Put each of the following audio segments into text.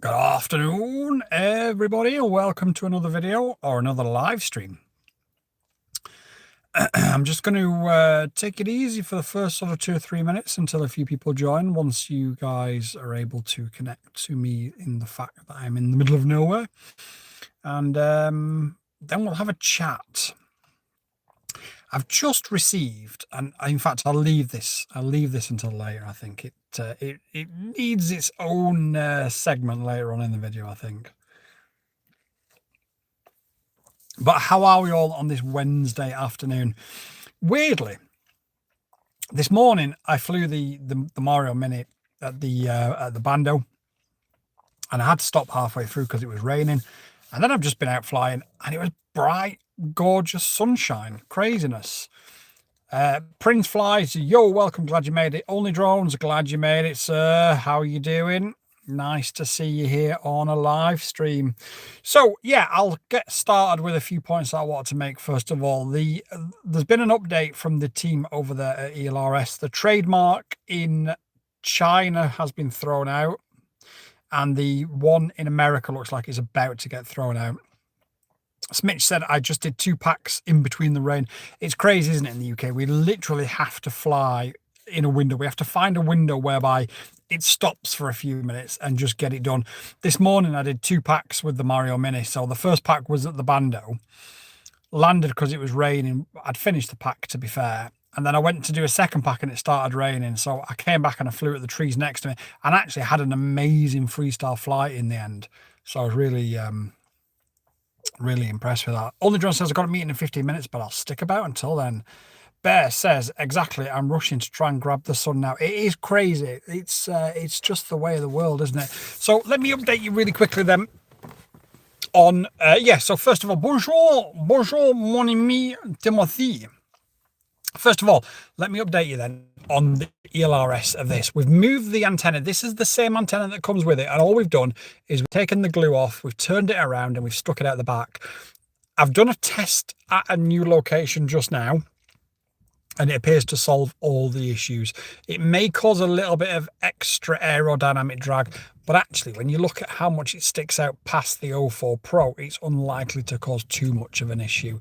Good afternoon, everybody, and welcome to another video or another live stream. I'm just going to take it easy for the first sort of 2 or 3 minutes until a few people join. Once you guys are able to connect to me in the fact that I'm in the middle of nowhere, and then we'll have a chat. I've just received, and in fact, I'll leave this until later. I think it needs its own segment later on in the video, I think. But how are we all on this Wednesday afternoon? Weirdly, this morning I flew the Mario Mini at the Bando, and I had to stop halfway through because it was raining. And then I've just been out flying, and it was bright, gorgeous sunshine, craziness. Prince Flies, yo, welcome, glad you made it. Only Drones, glad you made it, sir. How are you doing? Nice to see you here on a live stream. So yeah, I'll get started with a few points that I want to make. First of all, there's been an update from the team over there at ELRS. The trademark in China has been thrown out, and the one in America looks like it's about to get thrown out. Smitch said, I just did 2 packs in between the rain. It's crazy, isn't it, in the UK? We literally have to fly in a window. We have to find a window whereby it stops for a few minutes and just get it done. This morning, I did 2 packs with the Mario Mini. So the first pack was at the Bando. Landed because it was raining. I'd finished the pack, to be fair. And then I went to do a second pack and it started raining. So I came back and I flew at the trees next to me and actually had an amazing freestyle flight in the end. So I was really... really impressed with that. Only Drone says I've got a meeting in 15 minutes, but I'll stick about until then. Bear says, exactly, I'm rushing to try and grab the sun now. It is crazy. It's just the way of the world, isn't it? So let me update you really quickly then on, so first of all, bonjour, mon ami Timothy. First of all, let me update you then on the ELRS of this. We've moved the antenna. This is the same antenna that comes with it. And all we've done is we've taken the glue off, we've turned it around and we've stuck it out the back. I've done a test at a new location just now, and it appears to solve all the issues. It may cause a little bit of extra aerodynamic drag, but actually when you look at how much it sticks out past the 04 Pro, it's unlikely to cause too much of an issue.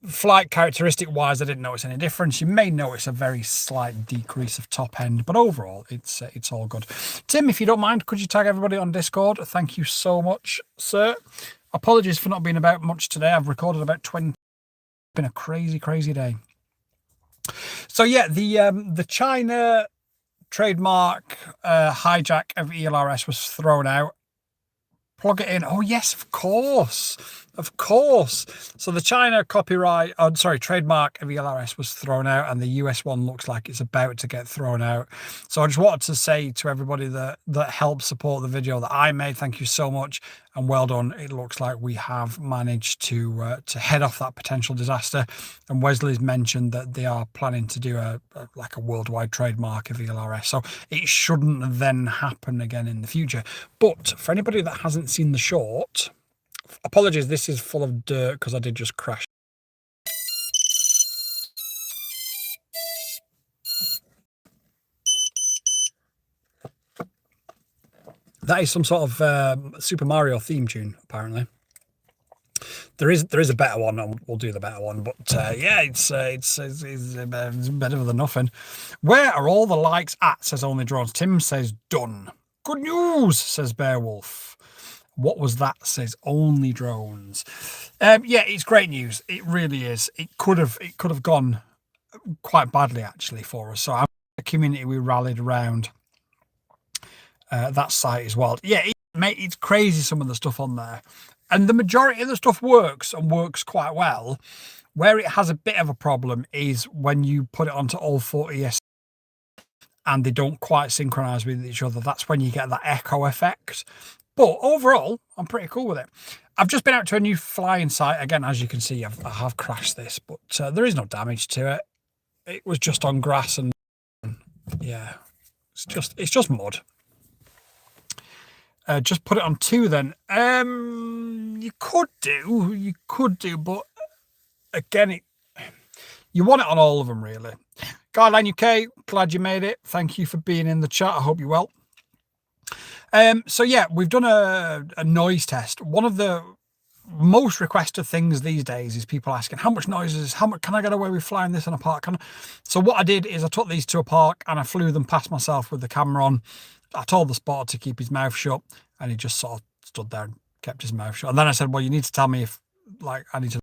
Flight characteristic wise, I didn't notice any difference. You may notice a very slight decrease of top end, but overall it's all good. Tim, if you don't mind, could you tag everybody on Discord? Thank you so much, sir. Apologies for not being about much today. I've recorded about 20. It's been a crazy day. So yeah, the China trademark hijack of ELRS was thrown out. Plug it in. Oh yes, of course. So the China trademark of ELRS was thrown out, and the US one looks like it's about to get thrown out. So I just wanted to say to everybody that helped support the video that I made, thank you so much and well done. It looks like we have managed to head off that potential disaster. And Wesley's mentioned that they are planning to do a worldwide trademark of ELRS. So it shouldn't then happen again in the future. But for anybody that hasn't seen the short, apologies, this is full of dirt because I did just crash. That is some sort of Super Mario theme tune, apparently. There is a better one, and we'll do the better one. But yeah, it's better than nothing. Where are all the likes at? Says Only Drones. Tim says done. Good news, says Beowulf. What was that? Says Only Drones. Yeah, it's great news. It really is. It could have gone quite badly actually for us. So I'm the community we rallied around that site as well. Yeah, it's crazy some of the stuff on there, and the majority of the stuff works and works quite well. Where it has a bit of a problem is when you put it onto all 4 ES and they don't quite synchronize with each other. That's when you get that echo effect. But overall, I'm pretty cool with it. I've just been out to a new flying site. Again, as you can see, I have crashed this, but there is no damage to it. It was just on grass and yeah, it's just mud. Just put it on 2 then. You could do, but again, you want it on all of them really. Guideline UK, glad you made it. Thank you for being in the chat. I hope you're well. So yeah, we've done a noise test. One of the most requested things these days is people asking how much noise is, how much can I get away with flying this in a park? So what I did is I took these to a park and I flew them past myself with the camera on. I told the spotter to keep his mouth shut, and he just sort of stood there and kept his mouth shut. And then I said, well, you need to tell me if like I need to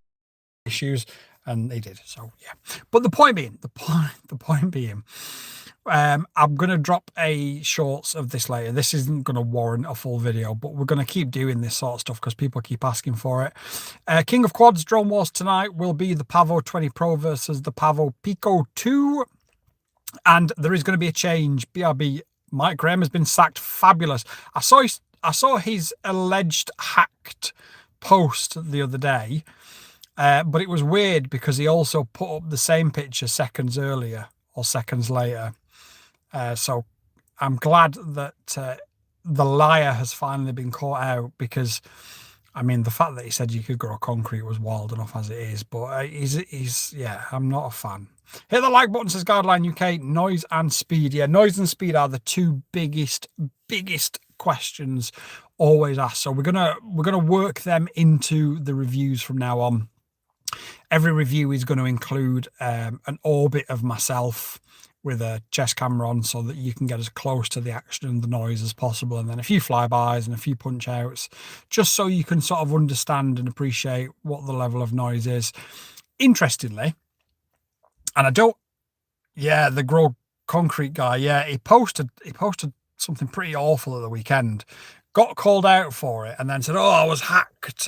issues, and he did. So yeah. But the point being, I'm going to drop a shorts of this later. This isn't going to warrant a full video, but we're going to keep doing this sort of stuff because people keep asking for it. King of Quads Drone Wars tonight will be the Pavo 20 Pro versus the Pavo Pico 2. And there is going to be a change. BRB, Mike Graham has been sacked. Fabulous. I saw his alleged hacked post the other day. But it was weird because he also put up the same picture seconds earlier or seconds later. So I'm glad that the liar has finally been caught out, because, I mean, the fact that he said you could grow concrete was wild enough as it is. But yeah, I'm not a fan. Hit the like button, says Guideline UK. Noise and speed. Yeah, noise and speed are the two biggest questions always asked. So we're gonna work them into the reviews from now on. Every review is going to include an orbit of myself with a chest camera on, so that you can get as close to the action and the noise as possible, and then a few flybys and a few punch outs, just so you can sort of understand and appreciate what the level of noise is. Interestingly, and the grow concrete guy, yeah, he posted something pretty awful at the weekend. Got called out for it and then said, oh, I was hacked.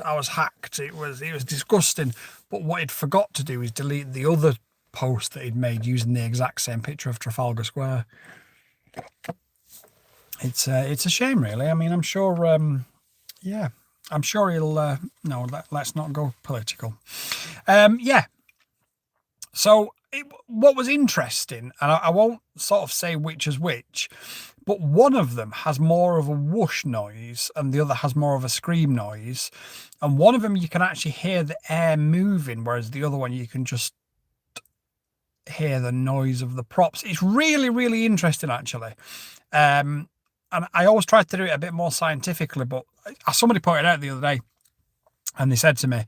It was disgusting. But what he'd forgot to do is delete the other post that he'd made using the exact same picture of Trafalgar Square. It's a shame, really. I mean, I'm sure, I'm sure he'll, no, let's not go political. Yeah. So what was interesting, and I won't sort of say which is which, but one of them has more of a whoosh noise and the other has more of a scream noise. And one of them you can actually hear the air moving, whereas the other one you can just hear the noise of the props. It's really, really interesting, actually. And I always try to do it a bit more scientifically, but somebody pointed out the other day, and they said to me,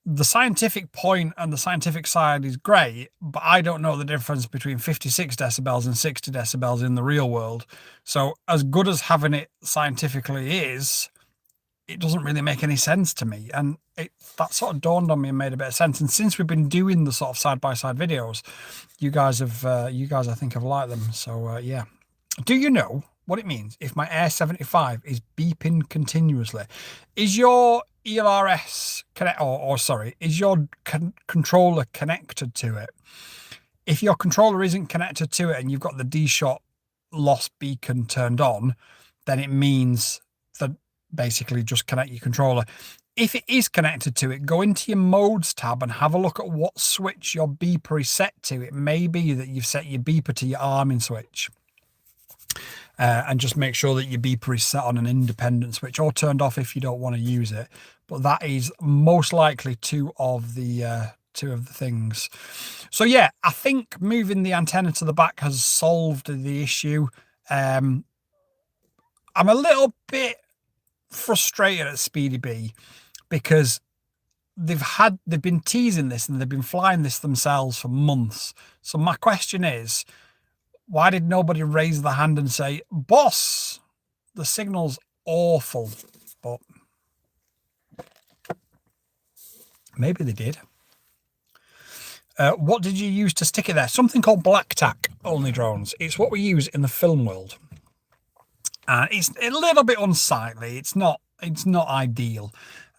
the scientific point and the scientific side is great, but I don't know the difference between 56 decibels and 60 decibels in the real world. So as good as having it scientifically is, it doesn't really make any sense to me. And that sort of dawned on me and made a bit of sense. And since we've been doing the sort of side-by-side videos, you guys I think have liked them. So yeah. Do you know what it means if my Air 75 is beeping continuously? Is your ELRS is your controller connected to it? If your controller isn't connected to it and you've got the D-Shot loss beacon turned on, then it means that basically just connect your controller. If it is connected to it, go into your modes tab and have a look at what switch your beeper is set to. It may be that you've set your beeper to your arming switch. And just make sure that your beeper is set on an independent switch or turned off if you don't want to use it. But that is most likely two of the things. So yeah, I think moving the antenna to the back has solved the issue. I'm a little bit frustrated at Speedy B because they've been teasing this and they've been flying this themselves for months. So my question is, why did nobody raise the hand and say, boss, the signal's awful? But maybe they did. What did you use to stick it there? Something called black tack, only drones. It's what we use in the film world. And it's a little bit unsightly. It's not ideal.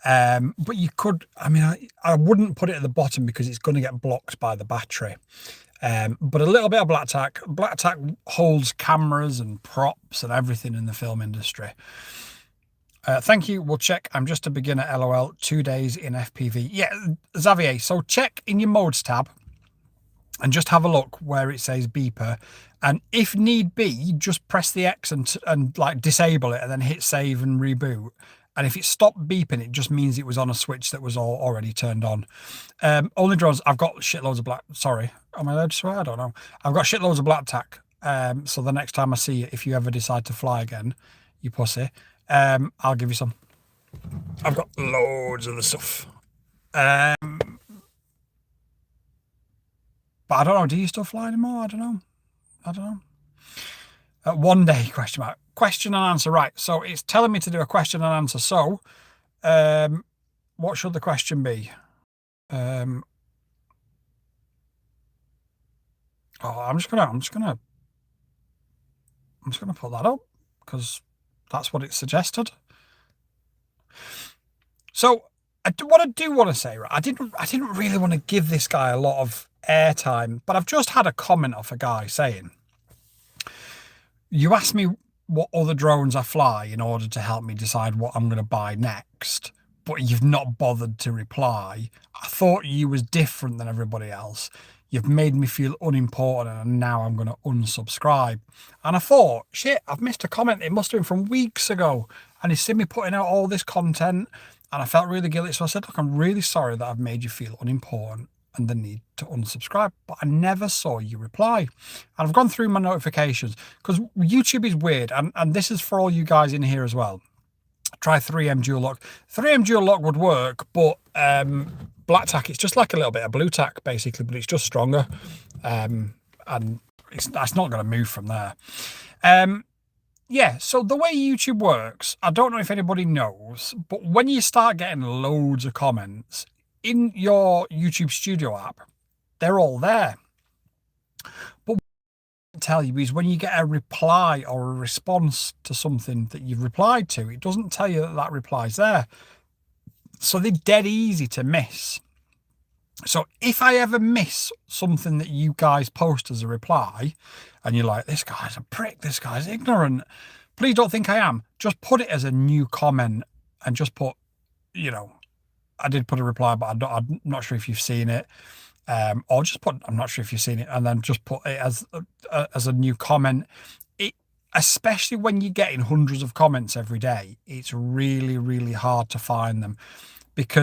But you could, I mean, I wouldn't put it at the bottom because it's going to get blocked by the battery. But a little bit of black tack. Black tack holds cameras and props and everything in the film industry. Thank you. We'll check. I'm just a beginner, LOL. 2 days in FPV. Yeah, Xavier. So check in your modes tab and just have a look where it says beeper. And if need be, just press the X and like disable it and then hit save and reboot. And if it stopped beeping, it just means it was on a switch that was already turned on. Only drones, I've got shitloads of black... Sorry, am I allowed to swear? I don't know. I've got shitloads of black tack. So the next time I see it, if you ever decide to fly again, you pussy. I'll give you some. I've got loads of the stuff. But I don't know. Do you still fly anymore? I don't know. One day, question mark. Question and answer. Right. So it's telling me to do a question and answer. So, what should the question be? I'm just gonna put that up because that's what it suggested. So what I do want to say, right? I didn't really want to give this guy a lot of airtime, but I've just had a comment off a guy saying, you asked me what other drones I fly in order to help me decide what I'm going to buy next, but you've not bothered to reply. I thought you was different than everybody else. You've made me feel unimportant, and now I'm going to unsubscribe. And I thought, shit, I've missed a comment. It must have been from weeks ago. And he's seen me putting out all this content, and I felt really guilty. So I said, look, I'm really sorry that I've made you feel unimportant and the need to unsubscribe, but I never saw you reply. And I've gone through my notifications because YouTube is weird. And this is for all you guys in here as well. Try 3M dual lock. 3M dual lock would work, but black tack, it's just like a little bit of blue tack basically, but it's just stronger. And that's not going to move from there. Yeah, so the way YouTube works, I don't know if anybody knows, but when you start getting loads of comments in your YouTube Studio app, they're all there. But what I tell you is when you get a reply or a response to something that you've replied to, it doesn't tell you that that reply's there. So they're dead easy to miss. So if I ever miss something that you guys post as a reply, and you're like, this guy's a prick, this guy's ignorant, please don't think I am. Just put it as a new comment and just put, you know, I did put a reply, but I'm not sure if you've seen it. Or just put, I'm not sure if you've seen it, and then just put it as a new comment. It, especially when you're getting hundreds of comments every day, it's really, really hard to find them because